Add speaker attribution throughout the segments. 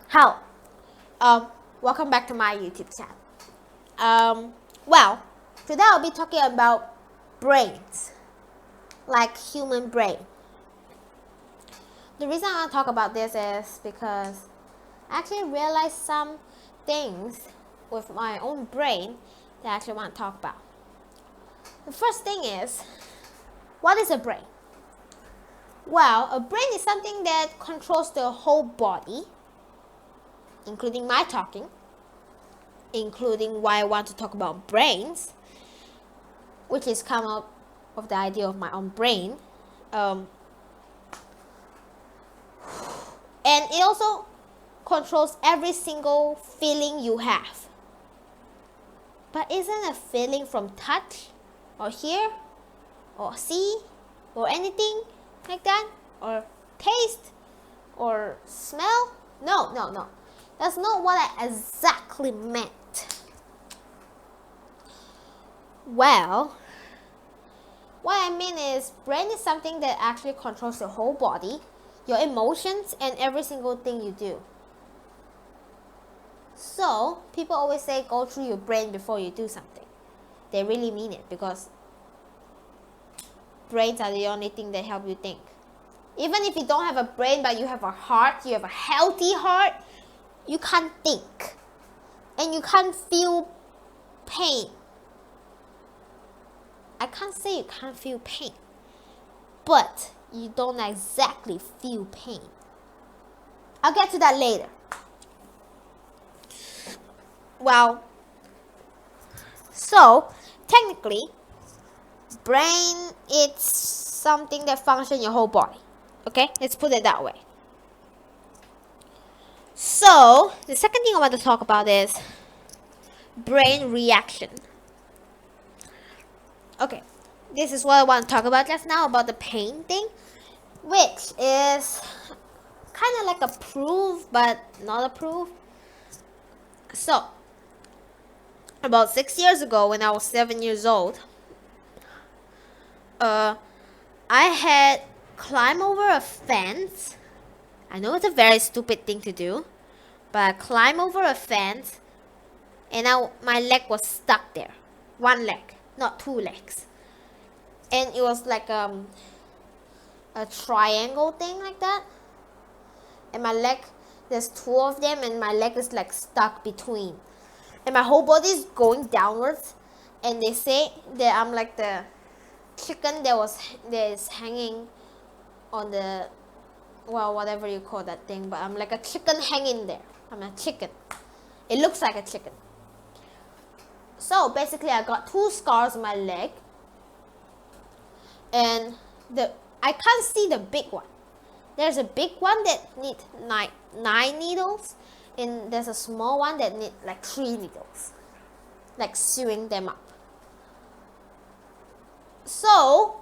Speaker 1: How? Welcome back to my YouTube channel. Well, today I'll be talking about brains, like human brain. The reason I want to talk about this is because I actually realized some things with my own brain that I actually want to talk about. The first thing is, what is a brain? Well, a brain is something that controls the whole body, including my talking, including why I want to talk about brains, which is come up of the idea of my own brain. And it also controls every single feeling you have. But isn't a feeling from touch or hear or see or anything like that, or taste or smell? No. That's not what I exactly meant. Well, what I mean is brain is something that actually controls your whole body, your emotions, and every single thing you do. So people always say go through your brain before you do something. They really mean it, because brains are the only thing that help you think. Even if you don't have a brain but you have a heart, you have a healthy heart, you can't think and you can't feel pain. I can't say you can't feel pain, but you don't exactly feel pain. I'll get to that later. Well, so technically, brain it's something that functions your whole body. Okay, let's put it that way. So the second thing I want to talk about is brain reaction. Okay, this is what I want to talk about just now, about the pain thing, which is kind of like a proof but not a proof. So about 6 years ago, when I was 7 years old, I had climbed over a fence. I know it's a very stupid thing to do, but I climbed over a fence and my leg was stuck there. One leg, not two legs. And it was like a triangle thing like that. And my leg, there's two of them, and my leg is like stuck between. And my whole body is going downwards. And they say that I'm like the chicken that is hanging on the, well, whatever you call that thing, but I'm like a chicken hanging there. I'm a chicken. It looks like a chicken. So basically I got two scars on my leg, and I can't see the big one. There's a big one that needs nine needles, and there's a small one that needs like 3 needles, like sewing them up. So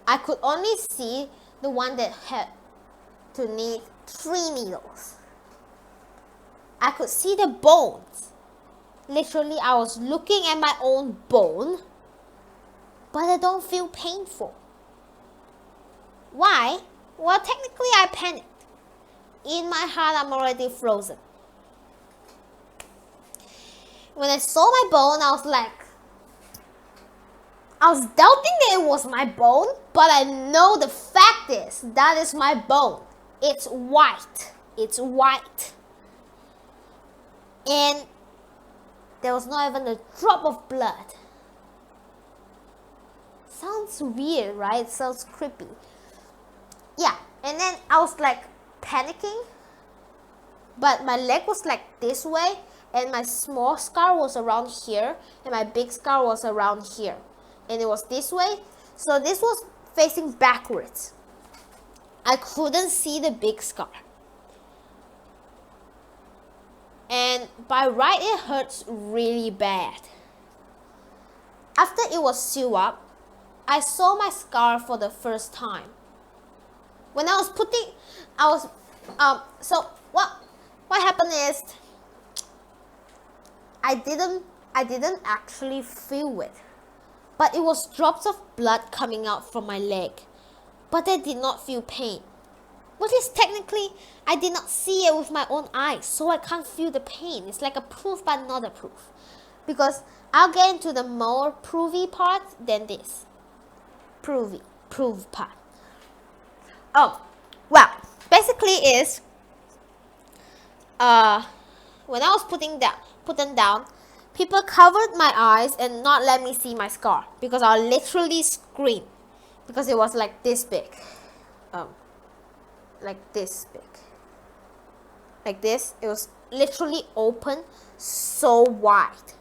Speaker 1: I could only see the one that had to need 3 needles. I could see the bones. Literally, I was looking at my own bone, but I don't feel painful. Why? Well, technically I panicked. In my heart, I'm already frozen. When I saw my bone, I was doubting that it was my bone, but I know the fact is that is my bone. It's white. It's white. And there was not even a drop of blood. Sounds weird, right? Sounds creepy. Yeah, and then I was like panicking, but my leg was like this way, and my small scar was around here, and my big scar was around here, and it was this way. So this was facing backwards. I couldn't see the big scar, and by right it hurts really bad. After it was sewn up, I saw my scar for the first time. When I was so what happened is I didn't actually feel it, but it was drops of blood coming out from my leg, but I did not feel pain. which is technically, I did not see it with my own eyes, so I can't feel the pain. It's like a proof but not a proof, because I'll get into the more provey part than this prove part. Oh, well, basically is when I was put them down, people covered my eyes and not let me see my scar, because I literally screamed, because it was like this big, like this big, like this. It was literally open so wide.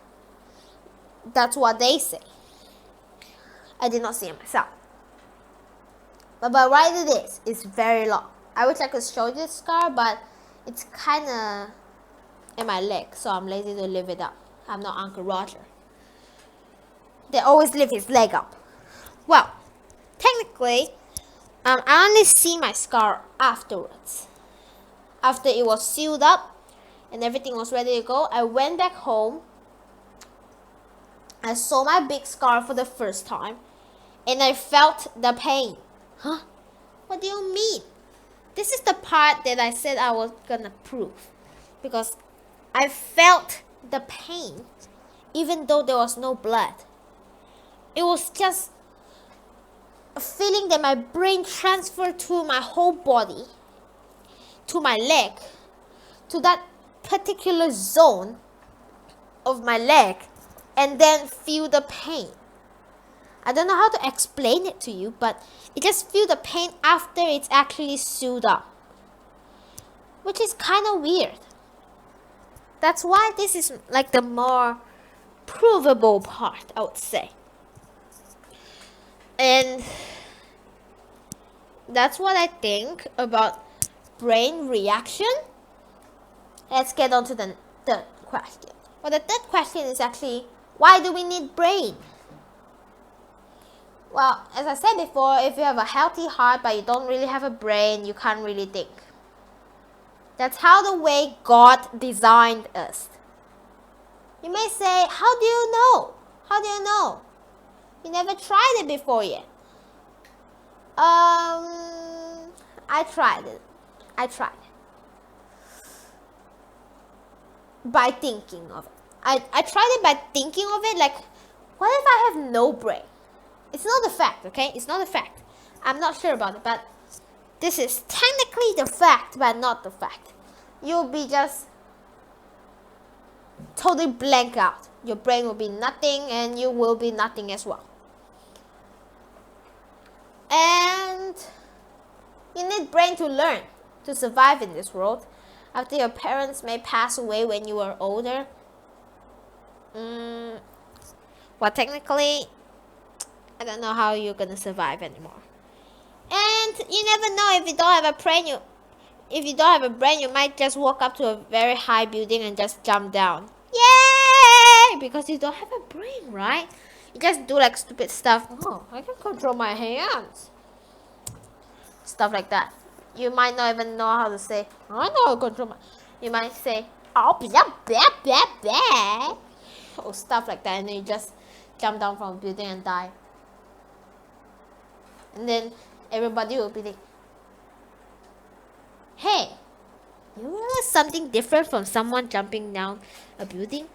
Speaker 1: That's what they say. I did not see it myself, but right it is. It's very long. I wish I could show you the scar, but it's kind of in my leg, so I'm lazy to lift it up. I'm not Uncle Roger. They always lift his leg up. Well, technically, I only see my scar afterwards. After it was sealed up and everything was ready to go, I went back home. I saw my big scar for the first time, and I felt the pain. Huh? What do you mean? This is the part that I said I was gonna prove, because I felt the pain even though there was no blood. It was just a feeling that my brain transferred to my whole body, to my leg, to that particular zone of my leg, and then feel the pain. I don't know how to explain it to you, but you just feel the pain after it's actually sealed up, which is kind of weird. That's why this is like the more provable part, I would say. And that's what I think about brain reaction. Let's get on to the third question. Well, the third question is actually, why do we need brain? Well, as I said before, if you have a healthy heart but you don't really have a brain, you can't really think. That's how the way God designed us. You may say, how do you know? How do you know? You never tried it before yet. I tried it. By thinking of it. I tried it by thinking of it, like, what if I have no brain? It's not a fact, okay? It's not a fact. I'm not sure about it, but this is technically the fact, but not the fact. You'll be just totally blank out. Your brain will be nothing, and you will be nothing as well. And you need brain to learn, to survive in this world. After your parents may pass away when you are older. Well, technically, I don't know how you're gonna survive anymore. And you never know, if you don't have a brain, you might just walk up to a very high building and just jump down. Yay! Because you don't have a brain, right? You just do like stupid stuff. Oh, I can control my hands. Stuff like that. You might not even know how to say, I know how to control my... You might say, oh, blah, blah, blah, blah. Or stuff like that. And then you just jump down from a building and die. And then everybody will be like, hey, you realize something different from someone jumping down a building?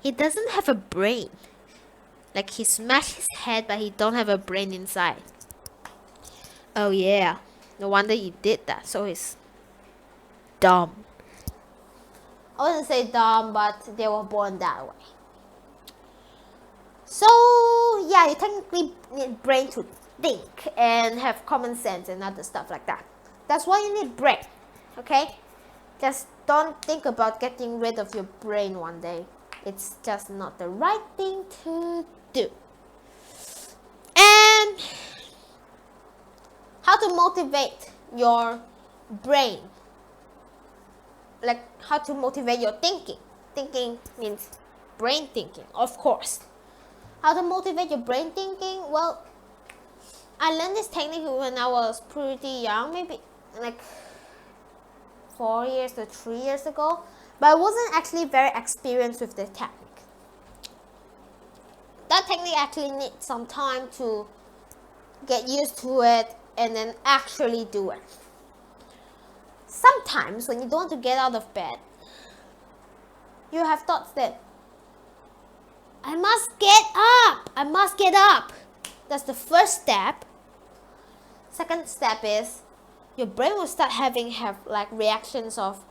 Speaker 1: He doesn't have a brain. Like, he smashed his head, but he don't have a brain inside. Oh yeah, no wonder he did that. So he's dumb. I wouldn't say dumb, but they were born that way. So yeah, you technically need brain to think and have common sense and other stuff like that. That's why you need brain, okay? Just don't think about getting rid of your brain one day. It's just not the right thing to do. And how to motivate your brain, like how to motivate your thinking. Thinking means brain thinking, of course. How to motivate your brain thinking? Well, I learned this technique when I was pretty young, maybe like 4 years to 3 years ago, but I wasn't actually very experienced with the technique. That technique actually needs some time to get used to it and then actually do it. sometimes when you don't want to get out of bed, you have thoughts that I must get up. I must get up. That's the first step. Second step is your brain will start have like reactions of,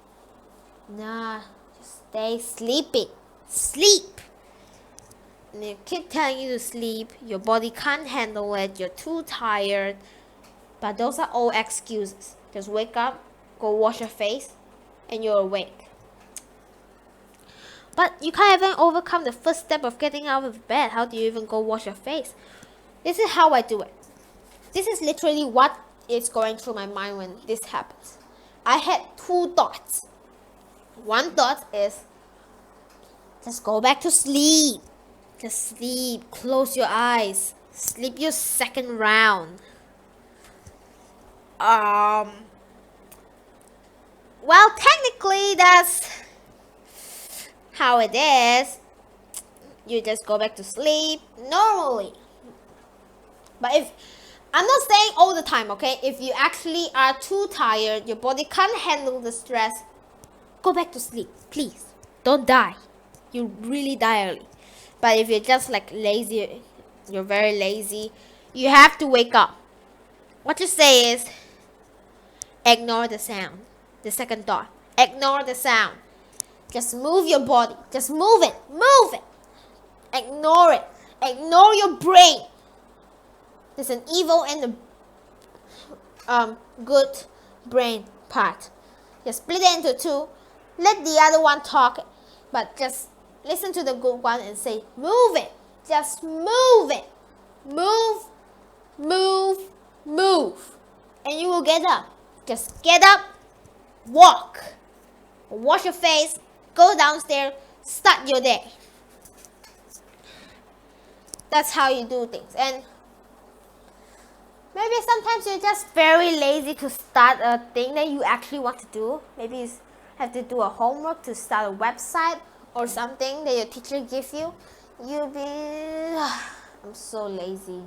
Speaker 1: nah, just stay sleeping. Sleep. And they keep telling you to sleep. Your body can't handle it. You're too tired. But those are all excuses. Just wake up, go wash your face, and you're awake. But you can't even overcome the first step of getting out of bed. How do you even go wash your face? This is how I do it. This is literally what is going through my mind when this happens. I had two thoughts. One thought is, just go back to sleep. Just sleep. Close your eyes. Sleep your second round. Well, technically that's how it is. You just go back to sleep normally. But if I'm not saying all the time, okay? If you actually are too tired, your body can't handle the stress, go back to sleep, please. Don't die. You really die early. But if you're just like lazy, you're very lazy, you have to wake up. What you say is, ignore the sound. The second thought, ignore the sound. Just move your body. Just move it. Move it. Ignore it. Ignore your brain. There's an evil and a good brain part. Just split it into two. Let the other one talk, but just listen to the good one and say, move it. Just move it. Move, move, move. And you will get up. Just get up, walk, wash your face, go downstairs, start your day. That's how you do things. And maybe sometimes you're just very lazy to start a thing that you actually want to do. Maybe you have to do a homework to start a website or something that your teacher gives you. You'll be, I'm so lazy.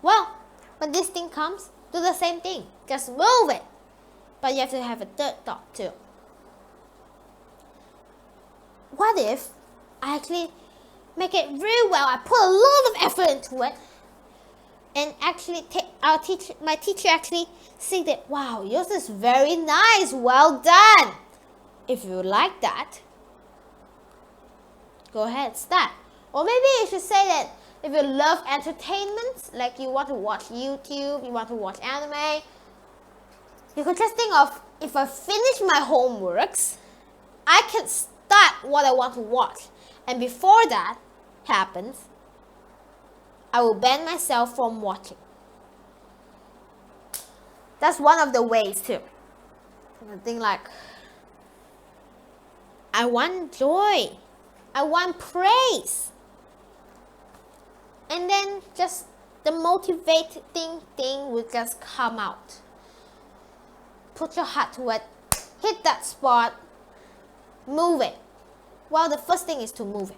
Speaker 1: Well, when this thing comes, do the same thing. Just move it. But you have to have a third thought too. What if I actually make it really well? I put a lot of effort into it. And actually, my teacher actually said that, wow, yours is very nice, well done. If you like that, go ahead, start. Or maybe you should say that if you love entertainment, like you want to watch YouTube, you want to watch anime, you could just think of, if I finish my homeworks, I can start what I want to watch. And before that happens, I will ban myself from watching. That's one of the ways too. I think like, I want joy. I want praise. And then just the motivating thing will just come out. Put your heart to it. Hit that spot. Move it. Well, the first thing is to move it.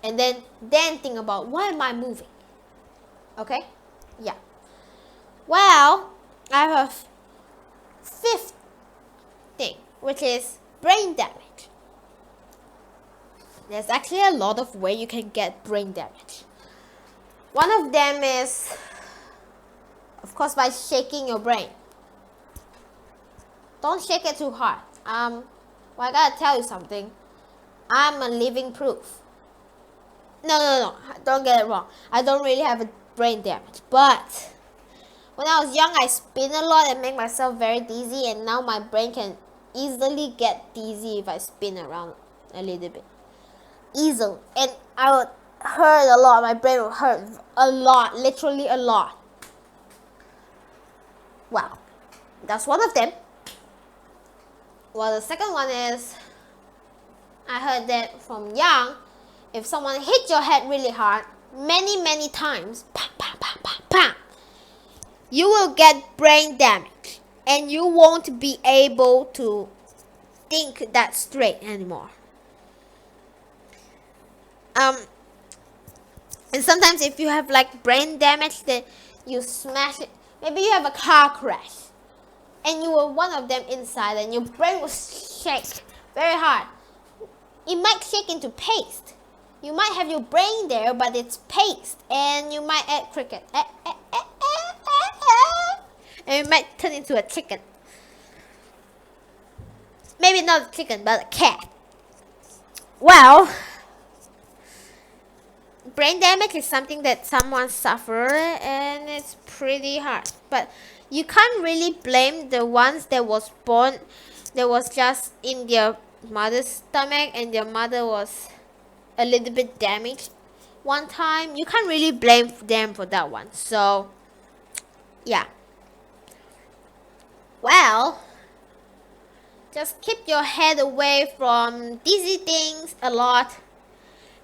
Speaker 1: And then think about, why am I moving? Okay? Yeah. Well, I have a fifth thing, which is brain damage. There's actually a lot of ways you can get brain damage. One of them is, of course, by shaking your brain. Don't shake it too hard. Well, I gotta tell you something. I'm a living proof. No. Don't get it wrong. I don't really have a brain damage. But when I was young, I spin a lot and make myself very dizzy. And now my brain can easily get dizzy if I spin around a little bit. Easily. And I would hurt a lot. My brain would hurt a lot. Literally a lot. Well, that's one of them. Well, the second one is, I heard that from young, if someone hit your head really hard, many times, pam, pam, pam, pam, pam, you will get brain damage. And you won't be able to think that straight anymore. And sometimes if you have like brain damage, that you smash it, maybe you have a car crash, and you were one of them inside, and your brain will shake very hard. It might shake into paste. You might have your brain there, but it's paste, and you might add cricket, and it might turn into a chicken. Maybe not a chicken, but a cat. Well, brain damage is something that someone suffers, and it's pretty hard. But you can't really blame the ones that was born, that was just in their mother's stomach, and their mother was a little bit damaged one time. You can't really blame them for that one. So yeah, well, just keep your head away from dizzy things a lot,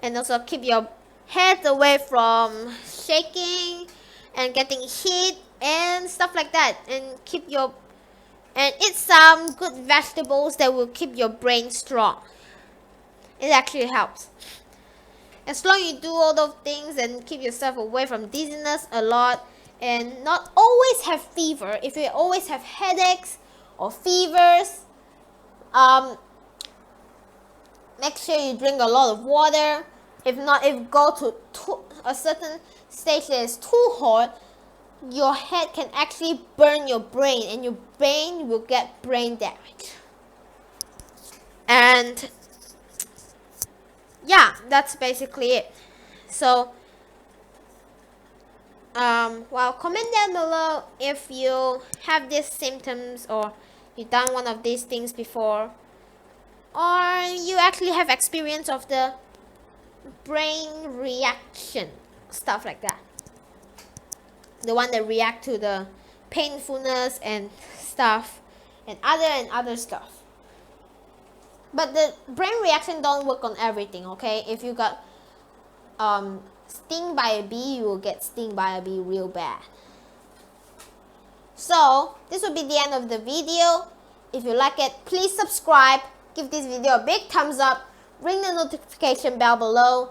Speaker 1: and also keep your head away from shaking and getting hit and stuff like that, and eat some good vegetables that will keep your brain strong. It actually helps. As long as you do all those things and keep yourself away from dizziness a lot, and not always have fever. If you always have headaches or fevers, make sure you drink a lot of water. If not, if you go to a certain stage that is too hot, your head can actually burn your brain, and your brain will get brain damage. And yeah, that's basically it. So well, comment down below if you have these symptoms, or you've done one of these things before, or you actually have experience of the brain reaction, stuff like that, the one that react to the painfulness and stuff, and other stuff. But the brain reaction don't work on everything, okay? If you got sting by a bee, you will get sting by a bee real bad. So this will be the end of the video. If you like it, please subscribe, give this video a big thumbs up, ring the notification bell below,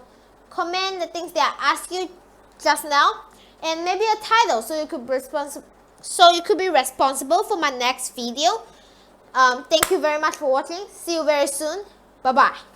Speaker 1: comment the things that I asked you just now, and maybe a title so you could be responsible for my next video. Thank you very much for watching. See you very soon. Bye bye.